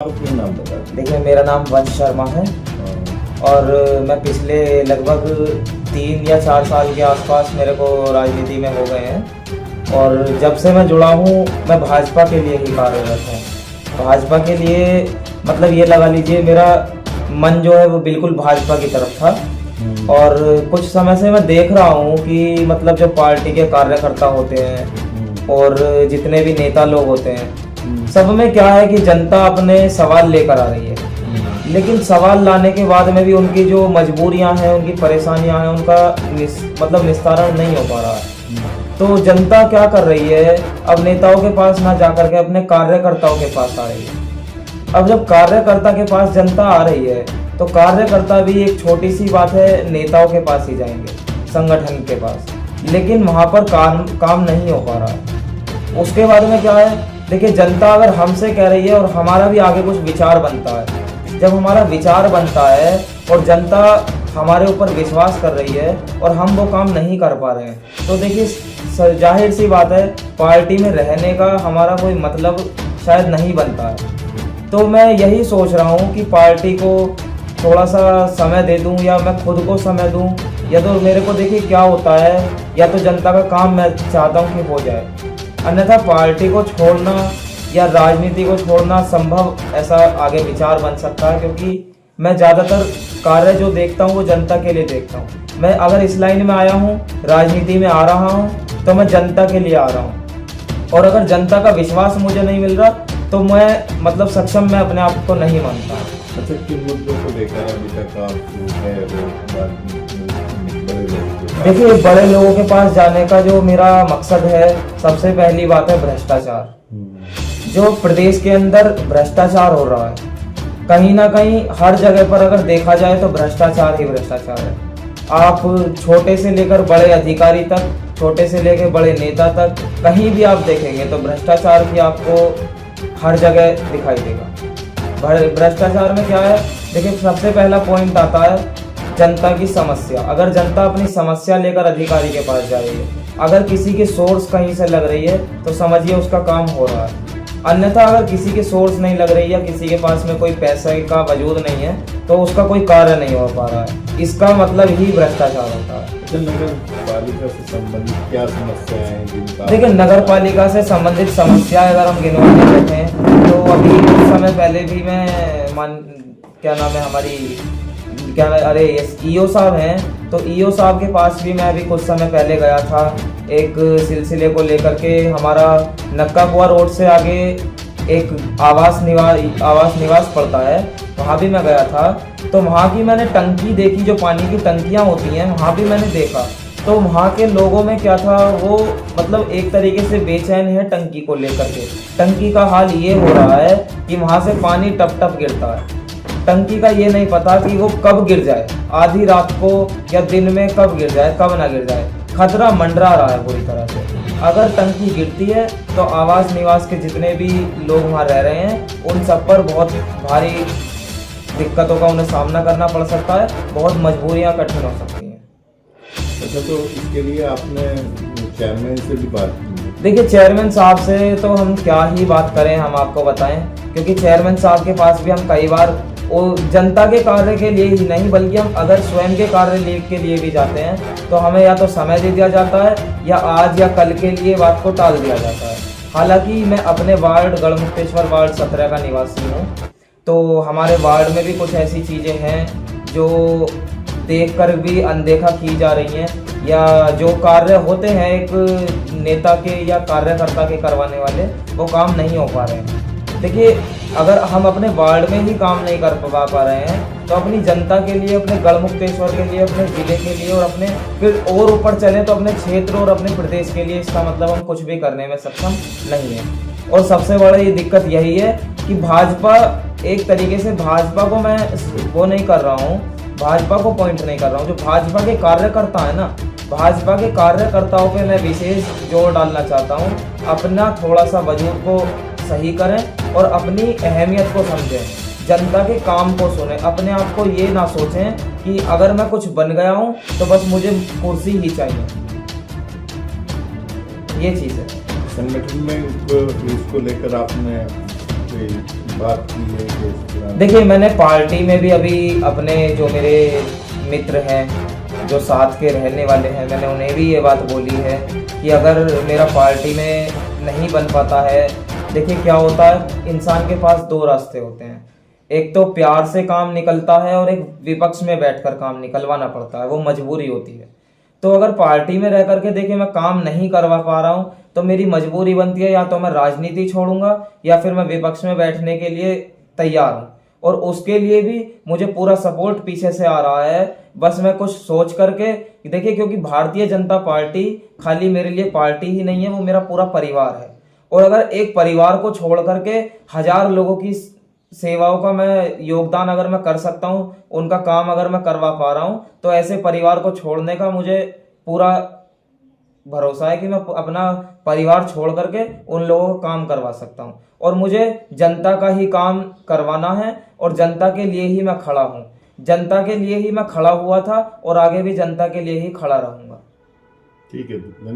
अपना नाम बता। देखिए, मेरा नाम वंश शर्मा है और मैं पिछले लगभग 3 या 4 साल के आसपास मेरे को राजनीति में हो गए हैं। और जब से मैं जुड़ा हूँ मैं भाजपा के लिए ही कार्यरत हूँ। भाजपा के लिए मतलब ये लगा लीजिए, मेरा मन जो है वो बिल्कुल भाजपा की तरफ था। और कुछ समय से मैं देख रहा हूँ कि मतलब जो पार्टी के कार्यकर्ता होते हैं और जितने भी नेता लोग होते हैं, सब में क्या है कि जनता अपने सवाल लेकर आ रही है, लेकिन सवाल लाने के बाद में भी उनकी जो मजबूरियां हैं, उनकी परेशानियां हैं, उनका निस्तारण नहीं हो पा रहा है। तो जनता क्या कर रही है, अब नेताओं के पास ना जाकर के अपने कार्यकर्ताओं के पास आ रही है। अब जब कार्यकर्ता के पास जनता आ रही है तो कार्यकर्ता भी एक छोटी सी बात है नेताओं के पास ही जाएंगे, संगठन के पास, लेकिन वहां पर काम नहीं हो पा रहा है। उसके बाद में क्या है, देखिए, जनता अगर हमसे कह रही है और हमारा भी आगे कुछ विचार बनता है, जब हमारा विचार बनता है और जनता हमारे ऊपर विश्वास कर रही है और हम वो काम नहीं कर पा रहे हैं, तो देखिए जाहिर सी बात है पार्टी में रहने का हमारा कोई मतलब शायद नहीं बनता है। तो मैं यही सोच रहा हूँ कि पार्टी को थोड़ा सा समय दे दूं या मैं खुद को समय दूं, या तो मेरे को देखिए क्या होता है, या तो जनता का काम मैं चाहता हूं कि हो जाए, अन्यथा पार्टी को छोड़ना या राजनीति को छोड़ना संभव ऐसा आगे विचार बन सकता है, क्योंकि मैं ज़्यादातर कार्य जो देखता हूं वो जनता के लिए देखता हूं। मैं अगर इस लाइन में आया हूं, राजनीति में आ रहा हूं, तो मैं जनता के लिए आ रहा हूं। और अगर जनता का विश्वास मुझे नहीं मिल रहा तो मैं मतलब सक्षम मैं अपने आप को नहीं मानता। अच्छा, किन मुद्दों को लेकर अभी तक आप देखिए, बड़े लोगों के पास जाने का जो मेरा मकसद है, सबसे पहली बात है भ्रष्टाचार। जो प्रदेश के अंदर भ्रष्टाचार हो रहा है, कहीं ना कहीं हर जगह पर अगर देखा जाए तो भ्रष्टाचार ही भ्रष्टाचार है। आप छोटे से लेकर बड़े अधिकारी तक, छोटे से लेकर बड़े नेता तक, कहीं भी आप देखेंगे तो भ्रष्टाचार की आपको हर जगह दिखाई देगा। भ्रष्टाचार में क्या है, देखिए, सबसे पहला पॉइंट आता है जनता की समस्या। अगर जनता अपनी समस्या लेकर अधिकारी के पास जा रही है, अगर किसी की सोर्स कहीं से लग रही है तो समझिए उसका काम हो रहा है। अन्यथा अगर किसी की सोर्स नहीं लग रही या किसी के पास में कोई पैसे का वजूद नहीं है तो उसका कोई कार्य नहीं हो पा रहा है, इसका मतलब ही भ्रष्टाचार होता है। नगर पालिका से संबंधित क्या समस्याएं हैं? देखिए, नगर पालिका से संबंधित समस्याएं अगर हम गिनवाने बैठे हैं तो अभी कुछ समय पहले भी मैं क्या नाम है हमारी ईओ साहब हैं, तो ईओ साहब के पास भी मैं अभी कुछ समय पहले गया था एक सिलसिले को लेकर के। हमारा नक्का कुआ रोड से आगे एक आवास निवास पड़ता है, वहाँ भी मैं गया था। तो वहाँ की मैंने टंकी देखी, जो पानी की टंकियाँ होती हैं वहाँ भी मैंने देखा। तो वहाँ के लोगों में क्या था, वो मतलब एक तरीके से बेचैन है टंकी को लेकर के। टंकी का हाल ये हो रहा है कि वहाँ से पानी टप टप गिरता है। टंकी का ये नहीं पता कि वो कब गिर जाए, आधी रात को या दिन में कब गिर जाए, कब ना गिर जाए। खतरा मंडरा रहा है पूरी तरह से। अगर टंकी गिरती है तो आवास निवास के जितने भी लोग वहाँ रह रहे हैं उन सब पर बहुत भारी दिक्कतों का उन्हें सामना करना पड़ सकता है, बहुत मजबूरियाँ कठिन हो सकती हैं। अच्छा, तो इसके लिए आपने चेयरमैन से भी बात की? देखिए, चेयरमैन साहब से तो हम क्या ही बात करें, हम आपको बताएं, क्योंकि चेयरमैन साहब के पास भी हम कई बार वो जनता के कार्य के लिए ही नहीं बल्कि हम अगर स्वयं के कार्य के लिए भी जाते हैं तो हमें या तो समय दे दिया जाता है या आज या कल के लिए बात को टाल दिया जाता है। हालांकि मैं अपने वार्ड गढ़मुक्तेश्वर वार्ड 17 का निवासी हूँ, तो हमारे वार्ड में भी कुछ ऐसी चीज़ें हैं जो देखकर भी अनदेखा की जा रही हैं, या जो कार्य होते हैं एक नेता के या कार्यकर्ता के करवाने वाले, वो काम नहीं हो पा रहे हैं। देखिए, अगर हम अपने वार्ड में ही काम नहीं कर पा रहे हैं तो अपनी जनता के लिए, अपने गढ़मुक्तेश्वर के लिए, अपने ज़िले के लिए और अपने फिर और ऊपर चले तो अपने क्षेत्र और अपने प्रदेश के लिए, इसका मतलब हम कुछ भी करने में सक्षम नहीं है। और सबसे बड़ी दिक्कत यही है कि भाजपा, एक तरीके से भाजपा को मैं वो नहीं कर रहा हूँ, भाजपा को पॉइंट नहीं कर रहा हूँ, जो भाजपा के कार्यकर्ता है ना, भाजपा के कार्यकर्ताओं पे मैं विशेष जोर डालना चाहता हूँ। अपना थोड़ा सा वजूद को सही करें और अपनी अहमियत को समझें, जनता के काम को सुने। अपने आप को ये ना सोचें कि अगर मैं कुछ बन गया हूँ तो बस मुझे कुर्सी ही चाहिए, ये चीज़ है। संगठन में इसको लेकर आपने बात की है कि इस तरह? देखिए, मैंने पार्टी में भी अभी अपने जो मेरे मित्र हैं, जो साथ के रहने वाले हैं, मैंने उन्हें भी ये बात बोली है कि अगर मेरा पार्टी में नहीं बन पाता है, देखिए क्या होता है, इंसान के पास दो रास्ते होते हैं। एक तो प्यार से काम निकलता है और एक विपक्ष में बैठकर काम निकलवाना पड़ता है, वो मजबूरी होती है। तो अगर पार्टी में रह करके देखिए मैं काम नहीं करवा पा रहा हूँ, तो मेरी मजबूरी बनती है या तो मैं राजनीति छोड़ूंगा या फिर मैं विपक्ष में बैठने के लिए तैयार हूँ। और उसके लिए भी मुझे पूरा सपोर्ट पीछे से आ रहा है। बस मैं कुछ सोच करके देखिए, क्योंकि भारतीय जनता पार्टी खाली मेरे लिए पार्टी ही नहीं है, वो मेरा पूरा परिवार है। और अगर एक परिवार को छोड़ करके 1000 लोगों की सेवाओं का मैं योगदान अगर मैं कर सकता हूँ, उनका काम अगर मैं करवा पा रहा हूँ, तो ऐसे परिवार को छोड़ने का मुझे पूरा भरोसा है कि मैं अपना परिवार छोड़ करके उन लोगों को काम करवा सकता हूँ। और मुझे जनता का ही काम करवाना है और जनता के लिए ही मैं खड़ा हूँ। जनता के लिए ही मैं खड़ा हुआ था और आगे भी जनता के लिए ही खड़ा रहूँगा। ठीक है।